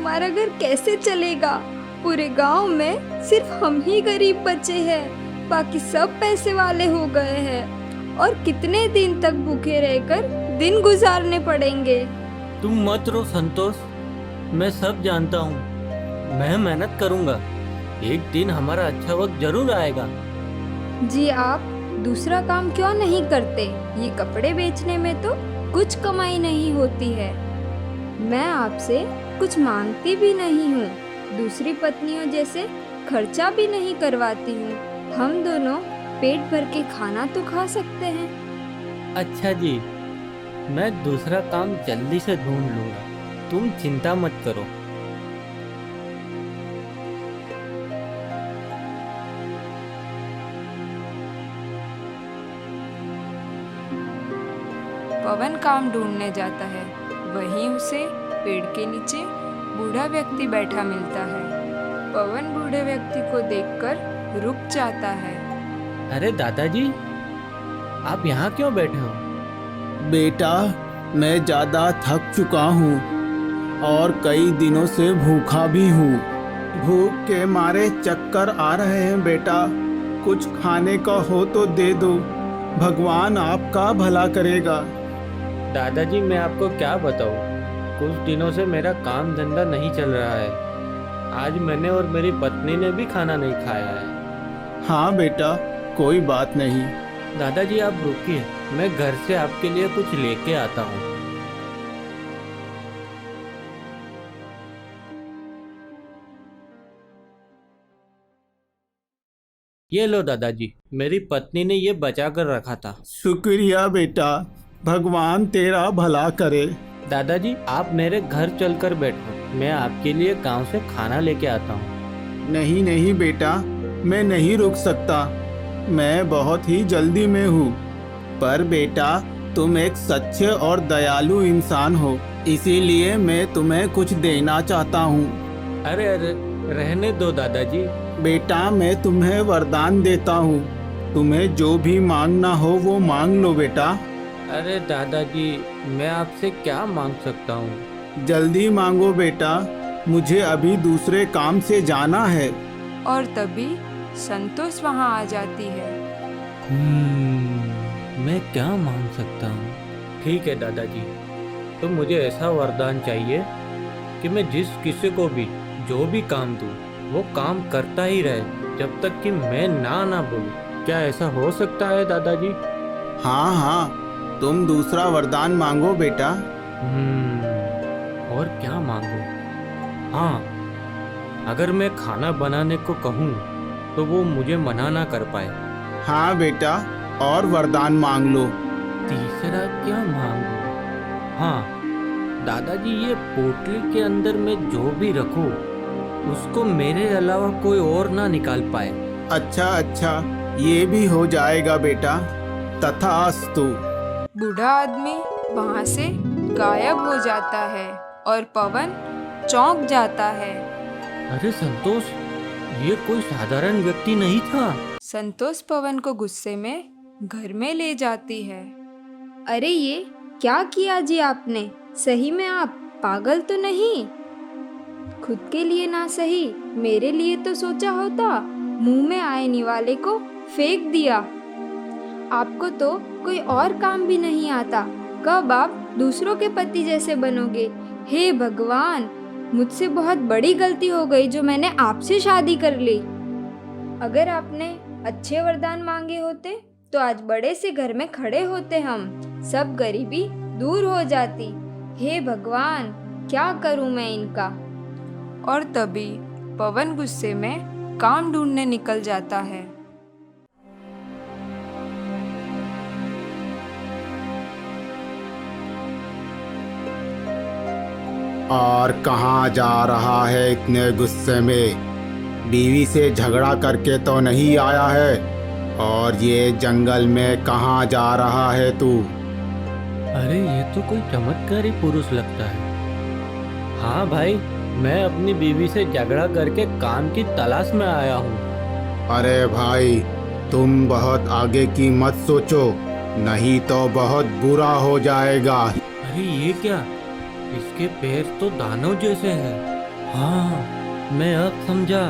हमारा घर कैसे चलेगा? पूरे गांव में सिर्फ हम ही गरीब बचे हैं, बाकी सब पैसे वाले हो गए हैं। और कितने दिन तक भूखे रहकर दिन गुजारने पड़ेंगे। तुम मत रो संतोष, मैं सब जानता हूँ। मैं मेहनत करूँगा, एक दिन हमारा अच्छा वक्त जरूर आएगा। जी आप दूसरा काम क्यों नहीं करते? ये कपड़े बेचने में तो कुछ कमाई नहीं होती है। मैं आपसे कुछ मांगती भी नहीं हूँ, दूसरी पत्नियों जैसे खर्चा भी नहीं करवाती हूँ। हम दोनों पेट भर के खाना तो खा सकते हैं। अच्छा जी, मैं दूसरा काम जल्दी से ढूंढ लूँगा, तुम चिंता मत करो। पवन काम ढूंढने जाता है। वहीं उसे पेड़ के नीचे बूढ़ा व्यक्ति बैठा मिलता है। पवन बूढ़े व्यक्ति को देखकर रुक जाता है। अरे दादाजी, आप यहाँ क्यों बैठे हो? बेटा, मैं ज़्यादा थक चुका हूँ और कई दिनों से भूखा भी हूँ। भूख के मारे चक्कर आ रहे हैं बेटा, कुछ खाने का हो तो दे दो, भगवान आपका भला करेगा। दादाजी, मैं आपको क्या बताऊँ, कुछ दिनों से मेरा काम धंधा नहीं चल रहा है। आज मैंने और मेरी पत्नी ने भी खाना नहीं खाया है। हाँ बेटा, कोई बात नहीं। दादाजी आप रुकिए, मैं घर से आपके लिए कुछ लेके आता हूँ। ये लो दादाजी, मेरी पत्नी ने ये बचा कर रखा था। शुक्रिया बेटा, भगवान तेरा भला करे। दादाजी आप मेरे घर चलकर बैठो, मैं आपके लिए गांव से खाना लेके आता हूँ। नहीं नहीं बेटा, मैं नहीं रुक सकता, मैं बहुत ही जल्दी में हूँ। पर बेटा, तुम एक सच्चे और दयालु इंसान हो, इसीलिए मैं तुम्हें कुछ देना चाहता हूँ। अरे अरे, रहने दो दादाजी। बेटा, मैं तुम्हें वरदान देता हूँ, तुम्हें जो भी मांगना हो वो मांग लो बेटा। अरे दादाजी, मैं आपसे क्या मांग सकता हूँ? जल्दी मांगो बेटा, मुझे अभी दूसरे काम से जाना है। और तभी संतोष वहाँ आ जाती है। मैं क्या मांग सकता हूँ? ठीक है दादाजी, तो मुझे ऐसा वरदान चाहिए कि मैं जिस किसी को भी जो भी काम दूँ वो काम करता ही रहे जब तक कि मैं ना बोलूँ। क्या ऐसा हो सकता है दादाजी? हाँ हाँ, तुम दूसरा वरदान मांगो बेटा। और क्या मांगू? हाँ, अगर मैं खाना बनाने को कहूँ तो वो मुझे मना ना कर पाए। हाँ बेटा, और वरदान मांग लो। तीसरा क्या मांगू? हाँ दादाजी, ये पोटली के अंदर मैं जो भी रखूँ उसको मेरे अलावा कोई और ना निकाल पाए। अच्छा अच्छा, ये भी हो जाएगा बेटा, तथास्तु। बूढ़ा आदमी वहाँ से गायब हो जाता है और पवन चौंक जाता है। अरे संतोष, ये कोई साधारण व्यक्ति नहीं था। संतोष पवन को गुस्से में घर में ले जाती है। अरे ये क्या किया जी आपने? सही में आप पागल तो नहीं? खुद के लिए ना सही, मेरे लिए तो सोचा होता। मुंह में आने वाले को फेंक दिया। आपको तो कोई और काम भी नहीं आता, कब आप दूसरों के पति जैसे बनोगे? हे भगवान, मुझसे बहुत बड़ी गलती हो गई जो मैंने आपसे शादी कर ली। अगर आपने अच्छे वरदान मांगे होते तो आज बड़े से घर में खड़े होते, हम सब गरीबी दूर हो जाती। हे भगवान, क्या करूं मैं इनका? और तभी पवन गुस्से में काम ढूंढने निकल जाता है। और कहाँ जा रहा है इतने गुस्से में? बीवी से झगड़ा करके तो नहीं आया है? और ये जंगल में कहाँ जा रहा है तू? अरे ये तो कोई चमत्कारी पुरुष लगता है। हाँ भाई, मैं अपनी बीवी से झगड़ा करके काम की तलाश में आया हूँ। अरे भाई, तुम बहुत आगे की मत सोचो, नहीं तो बहुत बुरा हो जाएगा। अरे ये क्या, इसके पैर तो दानव जैसे हैं। हाँ, मैं अब समझा।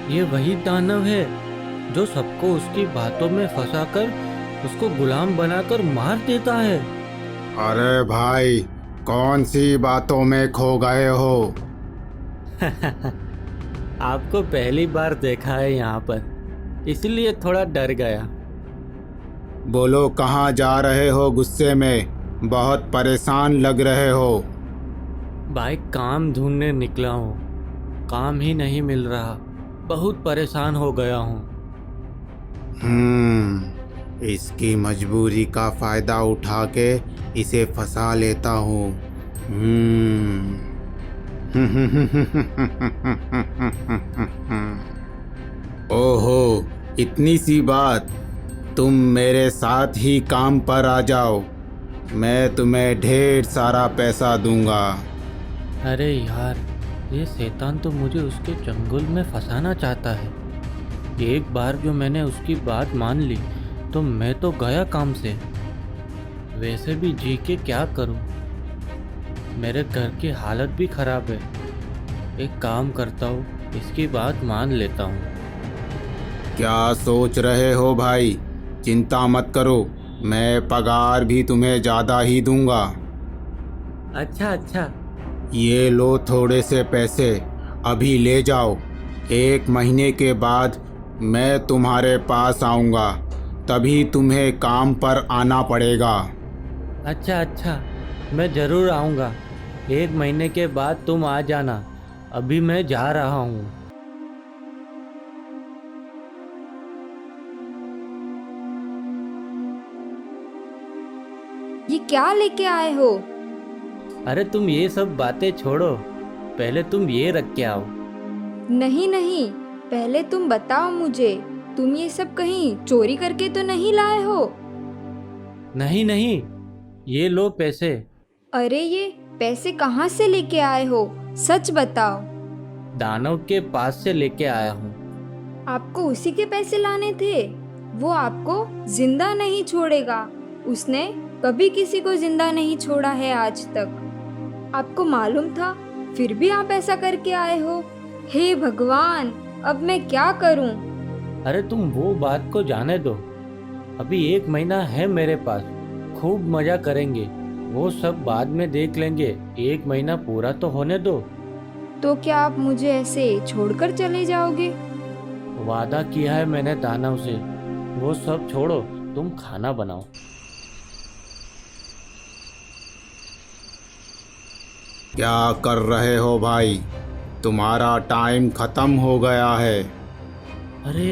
ये वही दानव है जो सबको उसकी बातों में फंसाकर उसको गुलाम बनाकर मार देता है। अरे भाई, कौन सी बातों में खो गए हो? आपको पहली बार देखा है यहाँ पर, इसलिए थोड़ा डर गया। बोलो, कहाँ जा रहे हो? गुस्से में बहुत परेशान लग रहे हो। भाई, काम ढूंढने निकला हूँ, काम ही नहीं मिल रहा, बहुत परेशान हो गया हूँ। इसकी मजबूरी का फायदा उठा के इसे फंसा लेता हूँ। ओहो, इतनी सी बात। तुम मेरे साथ ही काम पर आ जाओ, मैं तुम्हें ढेर सारा पैसा दूंगा। अरे यार, ये शैतान तो मुझे उसके चंगुल में फंसाना चाहता है। एक बार जो मैंने उसकी बात मान ली तो मैं तो गया काम से। वैसे भी जी के क्या करूं? मेरे घर की हालत भी खराब है। एक काम करता हूँ, इसकी बात मान लेता हूँ। क्या सोच रहे हो भाई? चिंता मत करो, मैं पगार भी तुम्हें ज़्यादा ही दूंगा। अच्छा अच्छा। ये लो थोड़े से पैसे, अभी ले जाओ। 1 महीने के बाद मैं तुम्हारे पास आऊँगा, तभी तुम्हें काम पर आना पड़ेगा। अच्छा अच्छा, मैं ज़रूर आऊँगा। 1 महीने के बाद तुम आ जाना, अभी मैं जा रहा हूँ। ये क्या लेके आए हो? अरे तुम ये सब बातें छोड़ो, पहले तुम ये रख के आओ। नहीं नहीं, पहले तुम बताओ मुझे, तुम ये सब कहीं चोरी करके तो नहीं लाए हो? नहीं नहीं, ये लो पैसे। अरे ये पैसे कहाँ से लेके आए हो? सच बताओ। दानव के पास से लेके आया हूँ। आपको उसी के पैसे लाने थे? वो आपको जिंदा नहीं छोड़ेगा। उसने कभी किसी को जिंदा नहीं छोड़ा है आज तक। आपको मालूम था, फिर भी आप ऐसा करके आए हो। हे भगवान, अब मैं क्या करूं? अरे तुम वो बात को जाने दो, अभी 1 महीना है मेरे पास, खूब मजा करेंगे। वो सब बाद में देख लेंगे, 1 महीना पूरा तो होने दो। तो क्या आप मुझे ऐसे छोड़कर चले जाओगे? वादा किया है मैंने दानव से। वो सब छोड़ो, तुम खाना बनाओ। क्या कर रहे हो भाई? तुम्हारा टाइम खत्म हो गया है। अरे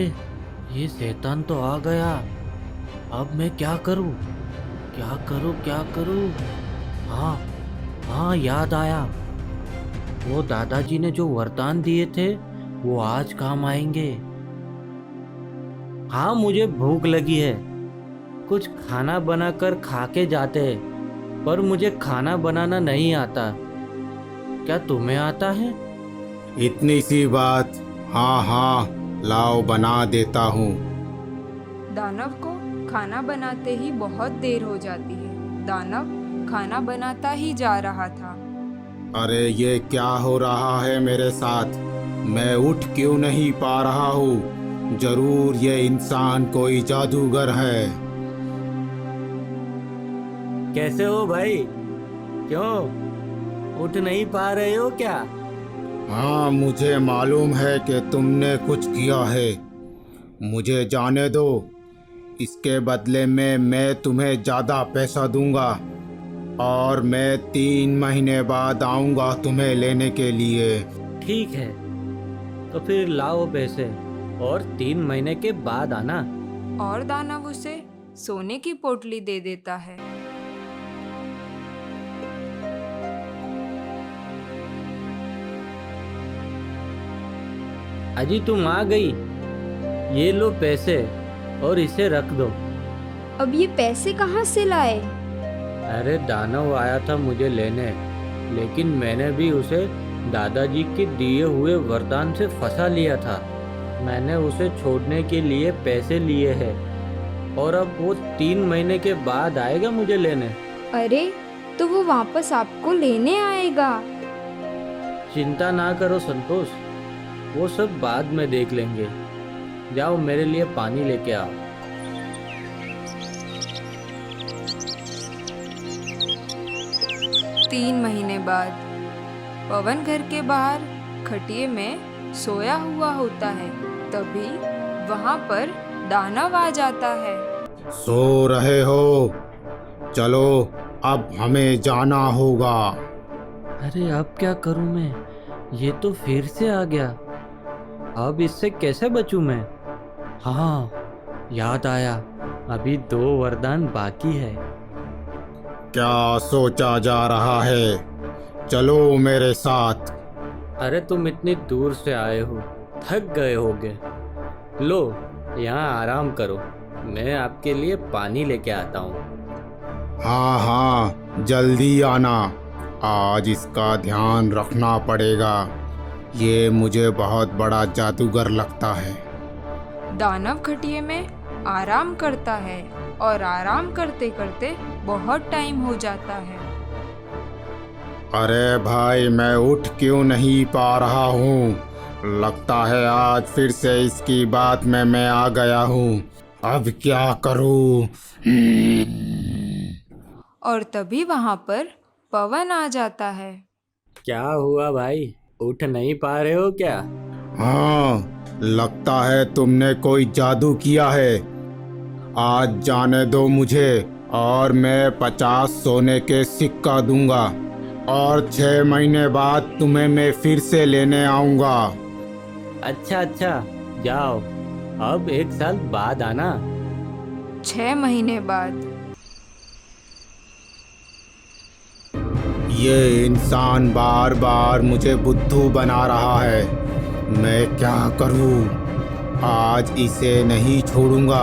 ये शैतान तो आ गया, अब मैं क्या करूं? क्या करूं क्या करूं? हाँ हाँ, याद आया। वो दादाजी ने जो वरदान दिए थे वो आज काम आएंगे। हाँ, मुझे भूख लगी है, कुछ खाना बनाकर खा के जाते हैं, पर मुझे खाना बनाना नहीं आता। क्या तुम्हें आता है? इतनी सी बात? हाँ हाँ, लाओ बना देता हूँ। दानव को खाना बनाते ही बहुत देर हो जाती है। दानव खाना बनाता ही जा रहा था। अरे ये क्या हो रहा है मेरे साथ? मैं उठ क्यों नहीं पा रहा हूँ? जरूर ये इंसान कोई जादूगर है। कैसे हो भाई? क्यों उठ नहीं पा रहे हो क्या? हाँ, मुझे मालूम है कि तुमने कुछ किया है। मुझे जाने दो, इसके बदले में मैं तुम्हें ज़्यादा पैसा दूंगा और मैं 3 महीने बाद आऊँगा तुम्हें लेने के लिए। ठीक है, तो फिर लाओ पैसे और 3 महीने के बाद आना। और दानव उसे सोने की पोटली दे देता है। अजी तुम आ गई, ये लो पैसे और इसे रख दो। अब ये पैसे कहाँ से लाए? अरे दानव आया था मुझे लेने, लेकिन मैंने भी उसे दादाजी के दिए हुए वरदान से फंसा लिया था। मैंने उसे छोड़ने के लिए पैसे लिए हैं और अब वो 3 महीने के बाद आएगा मुझे लेने। अरे, तो वो वापस आपको लेने आएगा? चिंता ना करो संतोष, वो सब बाद में देख लेंगे। जाओ मेरे लिए पानी लेके आओ। 3 महीने बाद पवन घर के बाहर खटिये में सोया हुआ होता है। तभी वहां पर दानव आ जाता है। सो रहे हो? चलो अब हमें जाना होगा। अरे अब क्या करूं मैं, ये तो फिर से आ गया। अब इससे कैसे बचूं मैं? हाँ, याद आया, अभी 2 वरदान बाकी है। क्या सोचा जा रहा है? चलो मेरे साथ। अरे तुम इतनी दूर से आए हो, थक गए होगे। लो यहाँ आराम करो, मैं आपके लिए पानी लेके आता हूँ। हाँ हाँ, जल्दी आना। आज इसका ध्यान रखना पड़ेगा। ये मुझे बहुत बड़ा जादूगर लगता है। दानव खटिये में आराम करता है और आराम करते करते बहुत टाइम हो जाता है। अरे भाई, मैं उठ क्यों नहीं पा रहा हूँ? लगता है आज फिर से इसकी बात में मैं आ गया हूँ। अब क्या करूँ? और तभी वहां पर पवन आ जाता है। क्या हुआ भाई, उठ नहीं पा रहे हो क्या? हाँ, लगता है तुमने कोई जादू किया है। आज जाने दो मुझे, और मैं 50 सोने के सिक्का दूंगा, और 6 महीने बाद तुम्हें मैं फिर से लेने आऊंगा। अच्छा अच्छा, जाओ, अब 1 साल बाद आना। 6 महीने बाद ये इंसान बार बार मुझे बुद्धू बना रहा है। मैं क्या करूं? आज इसे नहीं छोड़ूंगा।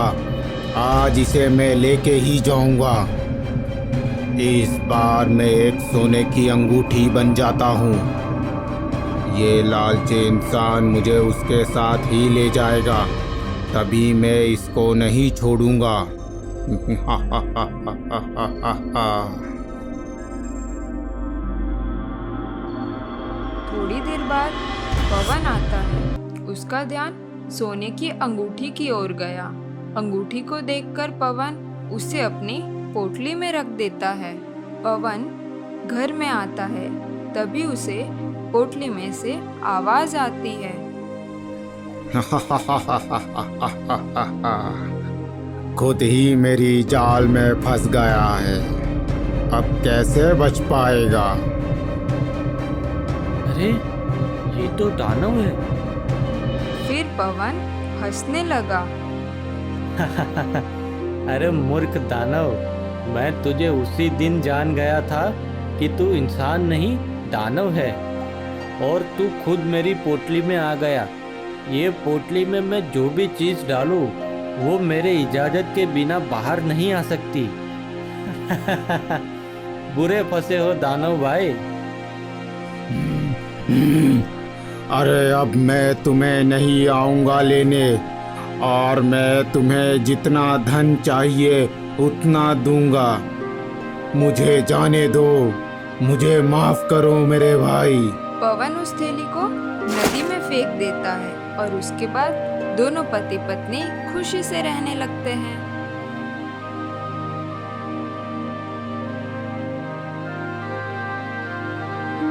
आज इसे मैं लेके ही जाऊंगा। इस बार मैं एक सोने की अंगूठी बन जाता हूँ। ये लालची इंसान मुझे उसके साथ ही ले जाएगा, तभी मैं इसको नहीं छोड़ूंगा। थोड़ी देर बाद पवन आता है। उसका ध्यान सोने की अंगूठी की ओर गया। अंगूठी को देखकर पवन उसे अपनी पोटली में रख देता है। पवन घर में आता है, तभी उसे पोटली में से आवाज आती है। खुद ही मेरी जाल में फंस गया है। अब कैसे बच पाएगा? अरे ये तो दानव है। फिर पवन हंसने लगा। अरे मूर्ख दानव, मैं तुझे उसी दिन जान गया था कि तू इंसान नहीं दानव है, और तू खुद मेरी पोटली में आ गया। ये पोटली में मैं जो भी चीज डालूं वो मेरे इजाजत के बिना बाहर नहीं आ सकती। बुरे फंसे हो दानव भाई। अरे अब मैं तुम्हें नहीं आऊंगा लेने, और मैं तुम्हें जितना धन चाहिए उतना दूंगा। मुझे जाने दो, मुझे माफ करो मेरे भाई। पवन उस थैली को नदी में फेंक देता है और उसके बाद दोनों पति पत्नी खुशी से रहने लगते हैं।